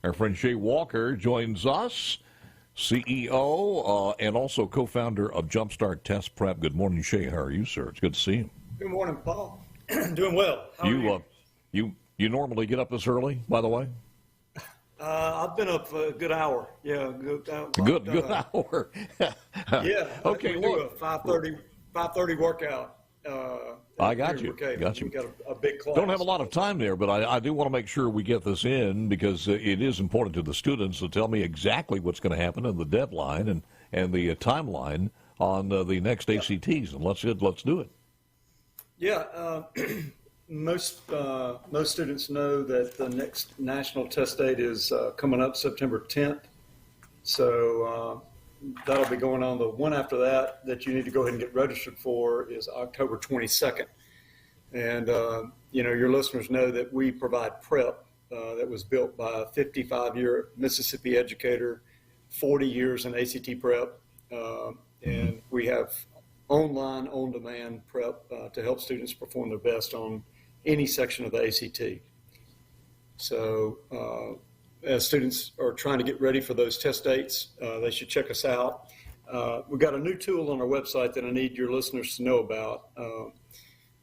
Our friend Sha Walker joins us, CEO and also co-founder of JumpStart Test Prep. Good morning, Sha. How are you, sir? It's good to see you. Good morning, Paul. Doing well. How are you? You normally get up this early, by the way? I've been up a good hour. Yeah, good hour. Yeah. Okay. We do a 5:30 workout. I got you. We got a big class. Don't have a lot of time there, but I do want to make sure we get this in because it is important to the students to tell me exactly what's going to happen and the deadline and the timeline on the next ACTs. And let's do it. Yeah. Most students know that the next national test date is coming up September 10th. So that'll be going on. The one after that you need to go ahead and get registered for is October 22nd. And, your listeners know that we provide prep that was built by a 55-year Mississippi educator, 40 years in ACT prep. And we have online, on-demand prep to help students perform their best on any section of the ACT. So as students are trying to get ready for those test dates, they should check us out. We've got a new tool on our website that I need your listeners to know about.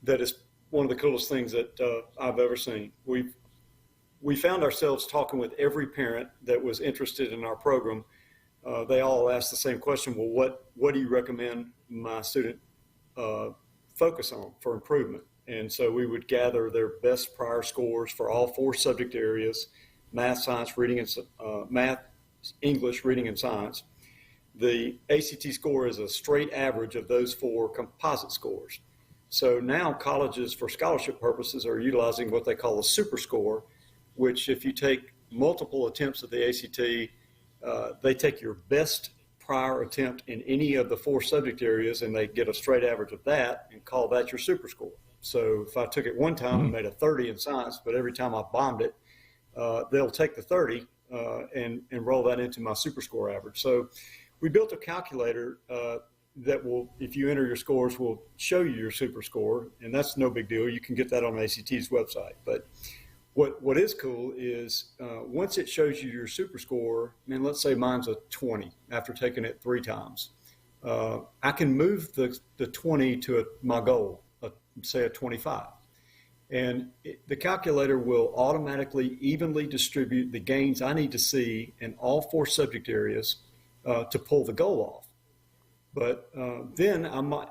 That is one of the coolest things that I've ever seen. We found ourselves talking with every parent that was interested in our program. They all asked the same question. Well, what do you recommend my student focus on for improvement? And so we would gather their best prior scores for all 4 subject areas: math, science, reading, and math, English, reading, and science. The ACT score is a straight average of those 4 composite scores. So now colleges, for scholarship purposes, are utilizing what they call a super score, which if you take multiple attempts at the ACT, they take your best prior attempt in any of the 4 subject areas, and they get a straight average of that and call that your super score. So if I took it one time and made a 30 in science, but every time I bombed it, they'll take the 30 and roll that into my super score average. So we built a calculator that will, if you enter your scores, will show you your super score, and that's no big deal. You can get that on ACT's website. But what is cool is once it shows you your super score, and let's say mine's a 20 after taking it 3 times, I can move the 20 to my goal, say a 25. And the calculator will automatically evenly distribute the gains I need to see in all 4 subject areas to pull the goal off. But then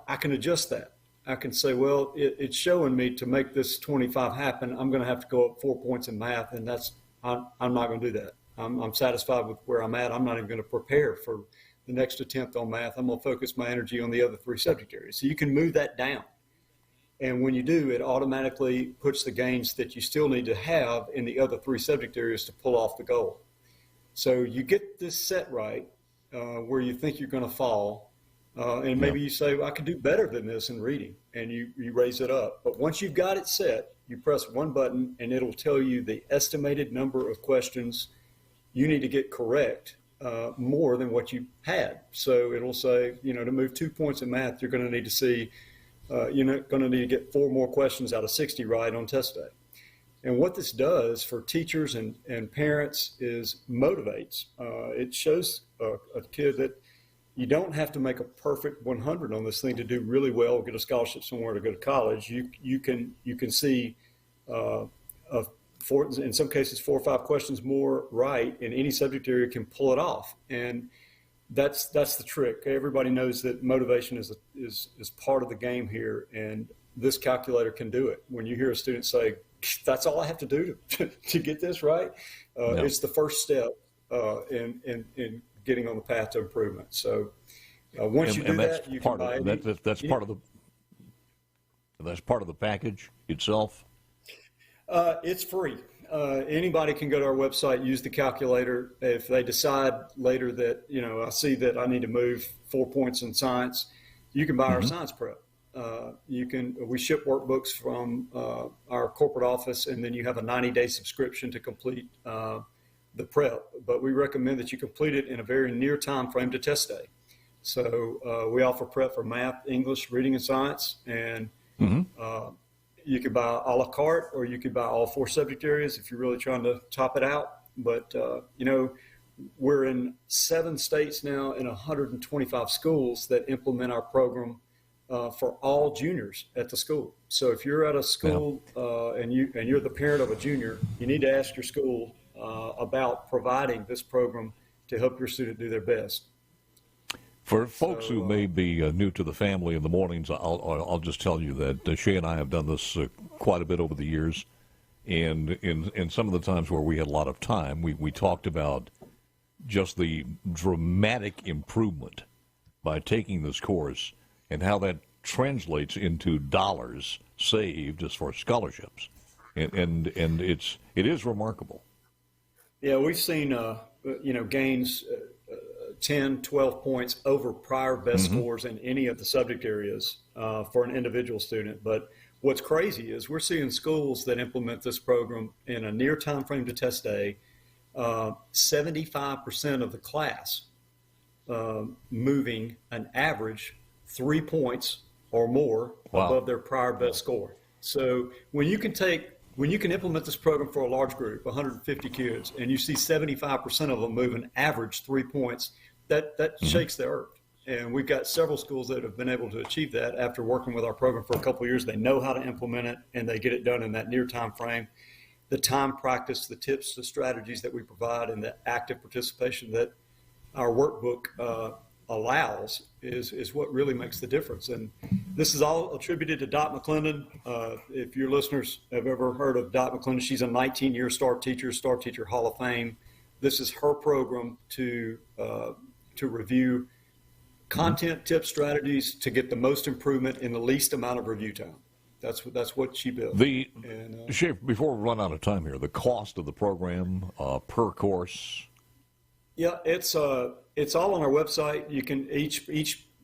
I can adjust that. I can say, well, it's showing me to make this 25 happen, I'm going to have to go up 4 points in math, and I'm not going to do that. I'm satisfied with where I'm at. I'm not even going to prepare for the next attempt on math. I'm going to focus my energy on the other 3 subject areas. So you can move that down. And when you do, it automatically puts the gains that you still need to have in the other 3 subject areas to pull off the goal. So you get this set right where you think you're going to fall, and maybe you say, well, I could do better than this in reading, and you raise it up. But once you've got it set, you press one button, and it'll tell you the estimated number of questions you need to get correct more than what you had. So it'll say, to move 2 points in math, you're going to need to see you're going to need to get 4 more questions out of 60 right on test day. And what this does for teachers and parents is motivates. It shows a kid that you don't have to make a perfect 100 on this thing to do really well, get a scholarship somewhere to go to college. You can see in some cases 4 or 5 questions more right in any subject area can pull it off. And that's the trick. Everybody knows that motivation is part of the game here, and this calculator can do it. When you hear a student say, "That's all I have to do to get this right," it's the first step in getting on the path to improvement. So once you do that, you can buy it. That's part of the package itself. It's free. Anybody can go to our website, use the calculator. If they decide later that, I see that I need to move 4 points in science, you can buy our science prep. We ship workbooks from our corporate office, and then you have a 90-day subscription to complete the prep. But we recommend that you complete it in a very near time frame to test day. So we offer prep for math, English, reading, and science, and you could buy a la carte, or you could buy all 4 subject areas if you're really trying to top it out. But, we're in 7 states now and 125 schools that implement our program for all juniors at the school. So if you're at a school and you're the parent of a junior, you need to ask your school about providing this program to help your student do their best. For folks who may be new to the family in the mornings, I'll just tell you that Shay and I have done this quite a bit over the years. And in some of the times where we had a lot of time, we talked about just the dramatic improvement by taking this course and how that translates into dollars saved as far as scholarships. And it is remarkable. Yeah, we've seen, gains 10, 12 points over prior best scores in any of the subject areas for an individual student. But what's crazy is we're seeing schools that implement this program in a near time frame to test day, 75% of the class moving an average 3 points or more above their prior best score. So when you can implement this program for a large group, 150 kids, and you see 75% of them move an average 3 points, that shakes the earth. And we've got several schools that have been able to achieve that after working with our program for a couple of years. They know how to implement it, and they get it done in that near time frame. The time practice, the tips, the strategies that we provide, and the active participation that our workbook allows is what really makes the difference. And this is all attributed to Dot McClendon. If your listeners have ever heard of Dot McClendon, she's a 19-year Star Teacher Hall of Fame. This is her program to review content, tips, strategies to get the most improvement in the least amount of review time. That's what she built. Shay, before we run out of time here, the cost of the program per course. Yeah, it's all on our website. You can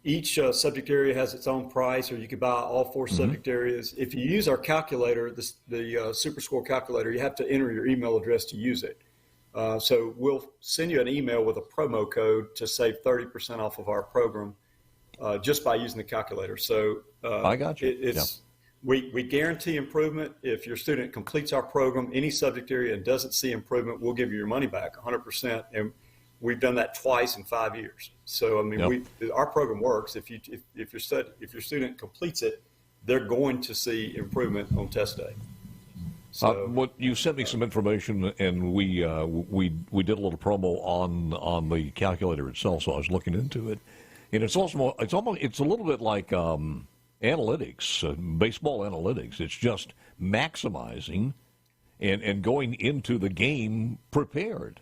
each subject area has its own price, or you can buy all 4 subject areas. If you use our calculator, the SuperScore calculator, you have to enter your email address to use it. So we'll send you an email with a promo code to save 30% off of our program just by using the calculator. So I got you. We guarantee improvement. If your student completes our program, any subject area, and doesn't see improvement, we'll give you your money back 100%. And we've done that twice in 5 years. So I mean, our program works. If your student completes it, they're going to see improvement on test day. So you sent me some information, and we did a little promo on the calculator itself. So I was looking into it, and it's a little bit like analytics, baseball analytics. It's just maximizing and going into the game prepared,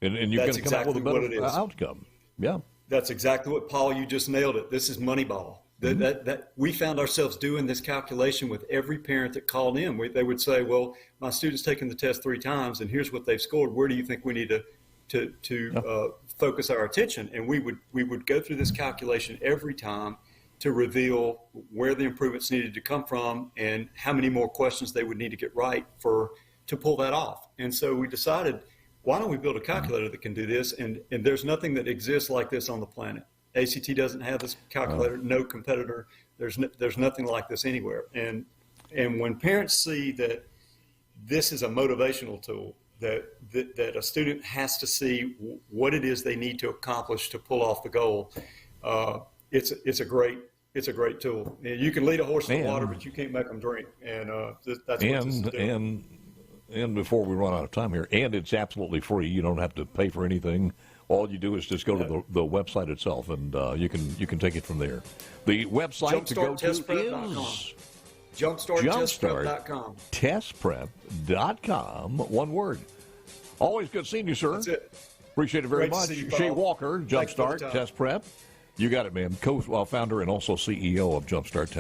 and you're going to come out with a better outcome. Yeah, that's exactly what, Paul. You just nailed it. This is Moneyball. That we found ourselves doing this calculation with every parent that called in. They would say, "Well, my student's taken the test 3 times, and here's what they've scored. Where do you think we need to focus our attention?" And we would go through this calculation every time to reveal where the improvements needed to come from and how many more questions they would need to get right to pull that off. And so we decided, why don't we build a calculator that can do this? And there's nothing that exists like this on the planet. ACT doesn't have this calculator, no competitor. There's nothing like this anywhere. And when parents see that this is a motivational tool, that a student has to see what it is they need to accomplish to pull off the goal, it's a great tool. You can lead a horse to the water, but you can't make them drink. And that's what this is doing. And before we run out of time here, and it's absolutely free. You don't have to pay for anything. All you do is just go to the website itself, and you can take it from there. The website to go to is JumpStartTestPrep.com. JumpStartTestPrep.com. One word. Always good seeing you, sir. That's it. Appreciate it very Great much. to see you, Sha Paul. Walker, JumpStart Test Prep. You got it, man. Co-founder and also CEO of JumpStart Test.